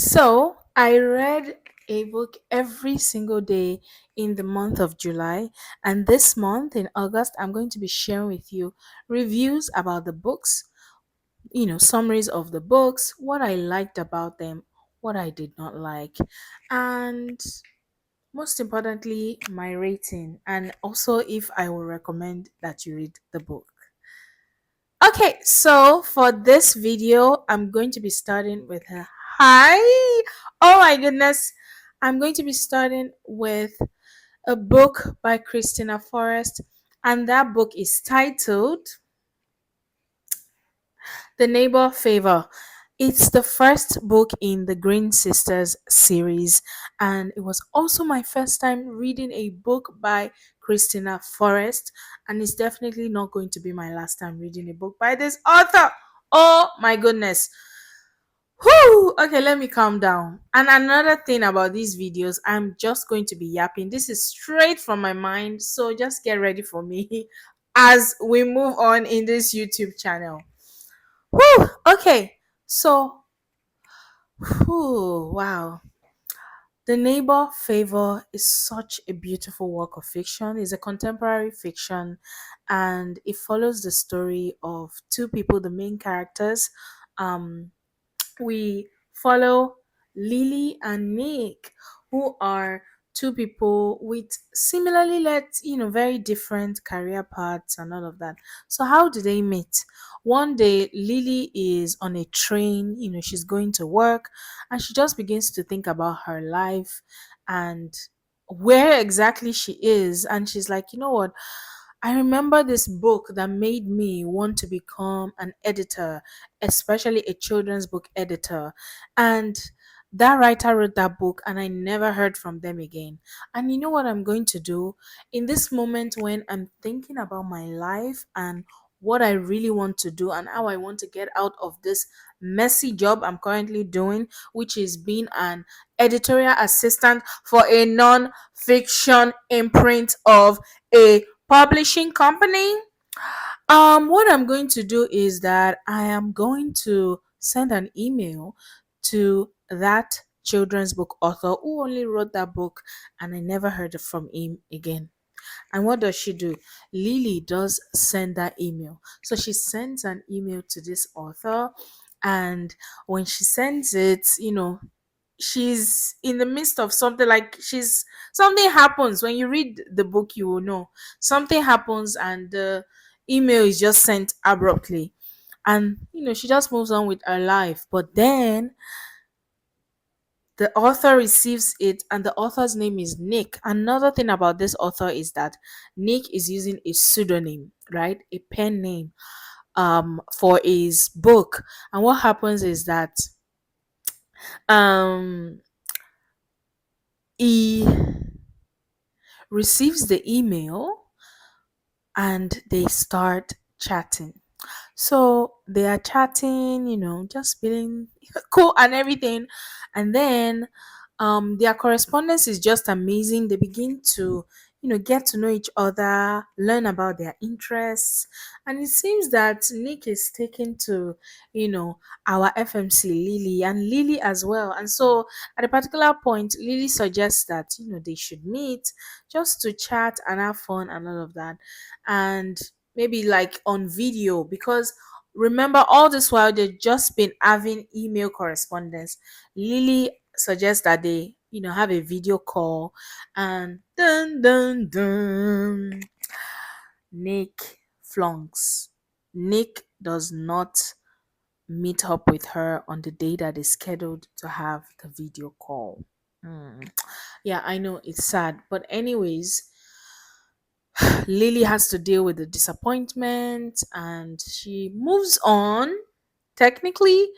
So I read a book every single day in the month of July. And this month in August, I'm going to be sharing with you reviews about the books, summaries of the books, what I liked about them, what I did not like, and most importantly, my rating, and also if I will recommend that you read the book. Okay, so for this video, I'm going to be starting with a hi. Oh my goodness. I'm going to be starting with a book by Kristina Forest, and that book is titled The Neighbor Favor. It's the first book in the Greene Sisters series, and it was also my first time reading a book by Kristina Forest, and it's definitely not going to be my last time reading a book by this author. Oh my goodness. Whew, okay, let me calm down. And another thing about these videos, I'm just going to be yapping. This is straight from my mind, so just get ready for me as we move on in this YouTube channel. Whew, okay, so, wow. The Neighbor Favor is such a beautiful work of fiction. It's a contemporary fiction and it follows the story of two people, the main characters. Um, we follow Lily and Nick, who are two people with similarly very different career paths and all of that. So how do they meet? One day Lily is on a train, she's going to work and she just begins to think about her life and where exactly she is, and she's like, you know what, I remember this book that made me want to become an editor, especially a children's book editor. And that writer wrote that book, and I never heard from them again. And you know what I'm going to do? In this moment when I'm thinking about my life and what I really want to do and how I want to get out of this messy job I'm currently doing, which is being an editorial assistant for a non fiction imprint of a publishing company. What I'm going to do is that I am going to send an email to that children's book author who only wrote that book and I never heard from him again. And what does she do? Lily does send that email. So she sends an email to this author, and when she sends it, she's in the midst of something, like she's something happens. When you read the book, you will know something happens and the email is just sent abruptly, and she just moves on with her life. But then the author receives it, and the author's name is Nick. Another thing about this author is that Nick is using a pseudonym, right, a pen name, for his book. And what happens is that um he receives the email and they start chatting. So they are chatting, just being cool and everything. And then their correspondence is just amazing. They begin to, get to know each other, learn about their interests. And it seems that Nick is taken to, our FMC Lily and Lily as well. And so at a particular point, Lily suggests that, they should meet just to chat and have fun and all of that. And maybe like on video, because remember all this while they've just been having email correspondence. Lily suggests that they have a video call, and dun dun dun, Nick flunks. Nick does not meet up with her on the day that is scheduled to have the video call. Hmm. Yeah, I know it's sad, but anyways, Lily has to deal with the disappointment and she moves on technically,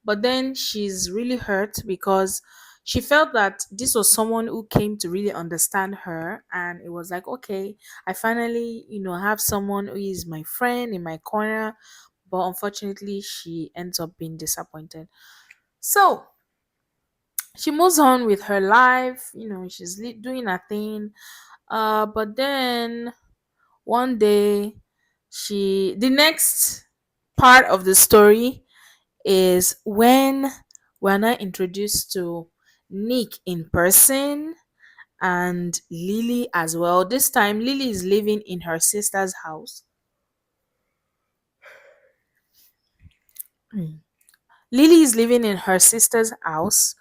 but then she's really hurt because she felt that this was someone who came to really understand her, and it was like, okay, I finally, have someone who is my friend in my corner, but unfortunately she ends up being disappointed. So she moves on with her life, she's doing her thing, but then one day, the next part of the story is when We are now introduced to Nick in person and Lily as well. This time, Lily is living in her sister's house. Mm. Lily is living in her sister's house,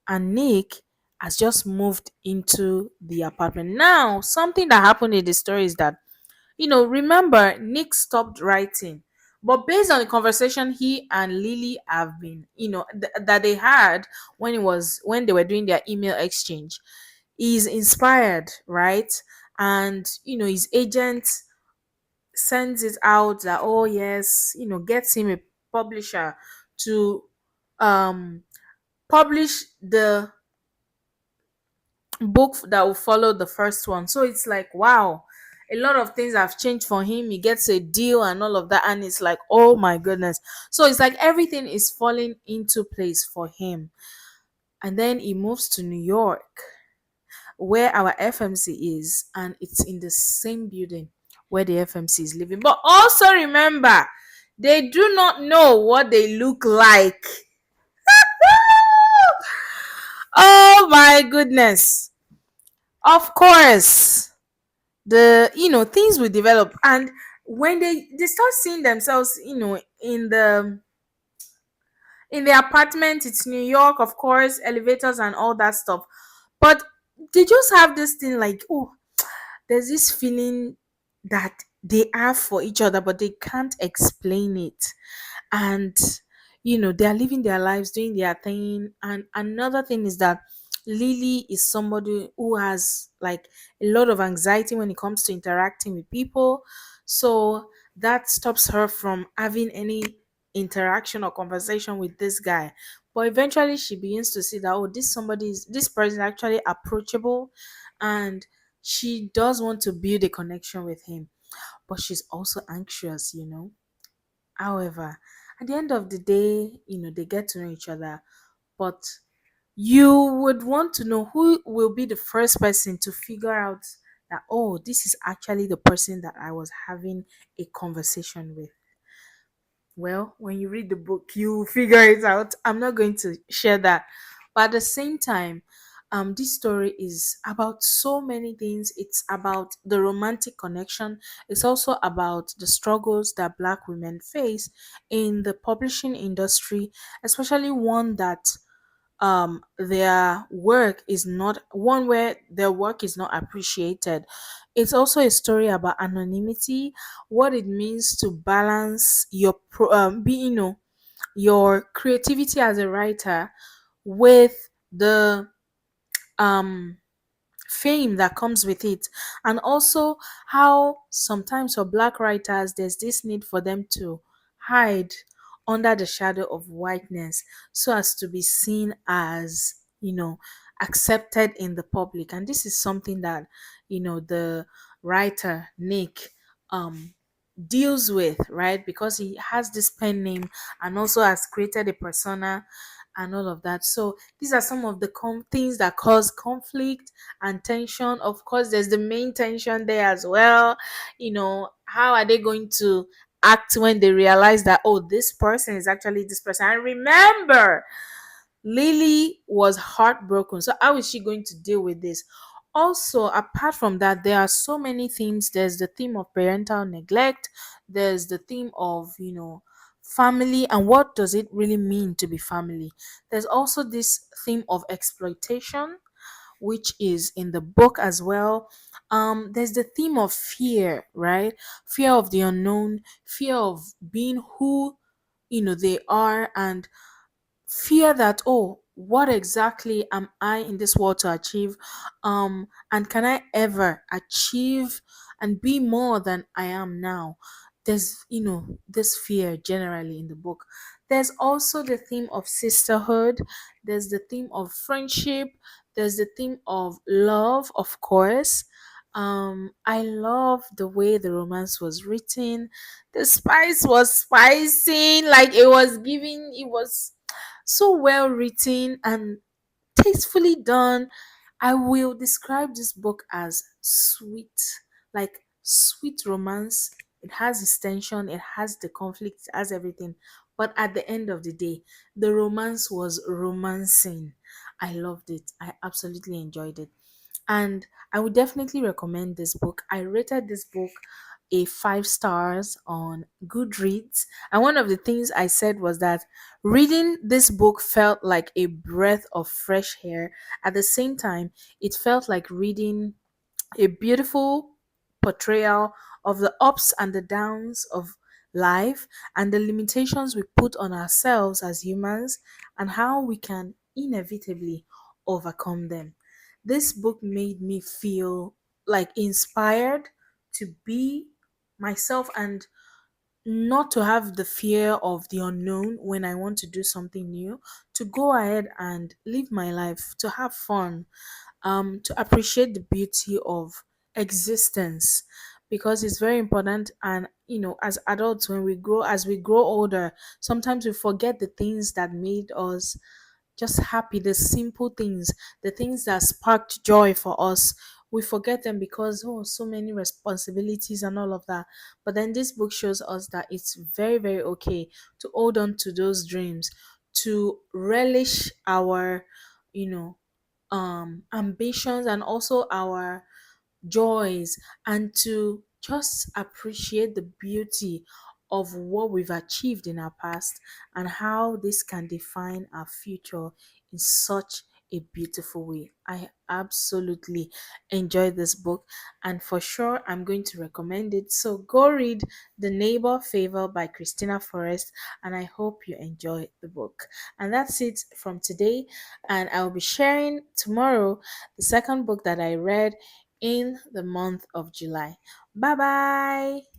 and Nick has just moved into the apartment. Now, something that happened in the story is that, remember, Nick stopped writing. But based on the conversation he and Lily have been, that they had when they were doing their email exchange, he's inspired, right? And his agent sends it out that, oh yes, gets him a publisher to um publish the book that will follow the first one. So it's like, wow, a lot of things have changed for him. He gets a deal and all of that, and it's like, oh my goodness. So it's like everything is falling into place for him. And then he moves to New York, where our FMC is, and it's in the same building where the FMC is living. But also remember, they do not know what they look like. Oh my goodness. Of course, the things will develop, and when they start seeing themselves, in the apartment, it's New York, of course, elevators and all that stuff. But they just have this thing like, oh, there's this feeling that they have for each other, but they can't explain it. And they are living their lives, doing their thing. And another thing is that Lily is somebody who has like a lot of anxiety when it comes to interacting with people, so that stops her from having any interaction or conversation with this guy. But eventually she begins to see that, oh, this person is actually approachable, and she does want to build a connection with him, but she's also anxious. However, at the end of the day, they get to know each other, but you would want to know who will be the first person to figure out that, oh, this is actually the person that I was having a conversation with. Well, when you read the book, you figure it out. I'm not going to share that. But at the same time, this story is about so many things. It's about the romantic connection. It's also about the struggles that Black women face in the publishing industry, especially one that their work is not one where their work is not appreciated. It's also a story about anonymity, what it means to balance your your creativity as a writer with the um fame that comes with it, and also how sometimes for Black writers there's this need for them to hide under the shadow of whiteness so as to be seen as accepted in the public. And this is something that the writer Nick um deals with, right? Because he has this pen name and also has created a persona and all of that. So these are some of the things that cause conflict and tension. Of course, there's the main tension there as well. How are they going to act when they realize that, oh, this person is actually this person? And remember, Lily was heartbroken. So how is she going to deal with this? Also, apart from that, there are so many themes. There's the theme of parental neglect. There's the theme of, family and what does it really mean to be family. There's also this theme of exploitation, which is in the book as well. There's the theme of fear, right? Fear of the unknown, fear of being who they are, and fear that, oh, what exactly am I in this world to achieve, and can I ever achieve and be more than I am now. There's this fear generally in the book. There's also the theme of sisterhood, there's the theme of friendship, there's the theme of love, of course. I love the way the romance was written. The spice was spicing, like it was so well written and tastefully done. I will describe this book as sweet, like sweet romance. It has its tension, it has the conflict, it has everything, But at the end of the day, the romance was romancing. I loved it. I absolutely enjoyed it. And I would definitely recommend this book. I rated this book a 5 stars on Goodreads. And one of the things I said was that reading this book felt like a breath of fresh air. At the same time, it felt like reading a beautiful portrayal of the ups and the downs of life and the limitations we put on ourselves as humans and how we can inevitably overcome them. This book made me feel like inspired to be myself and not to have the fear of the unknown when I want to do something new, to go ahead and live my life, to have fun, to appreciate the beauty of existence, because it's very important. And as adults, when we grow, as we grow older, sometimes we forget the things that made us just happy, the simple things, the things that sparked joy for us. We forget them because, oh, so many responsibilities and all of that. But then this book shows us that it's very, very okay to hold on to those dreams, to relish our, you know, ambitions and also our joys, and to just appreciate the beauty of what we've achieved in our past and how this can define our future in such a beautiful way. I absolutely enjoyed this book, and for sure I'm going to recommend it. So go read The Neighbor Favor by Kristina Forest, and I hope you enjoy the book. And that's it from today, and I'll be sharing tomorrow the second book that I read in the month of July. Bye bye.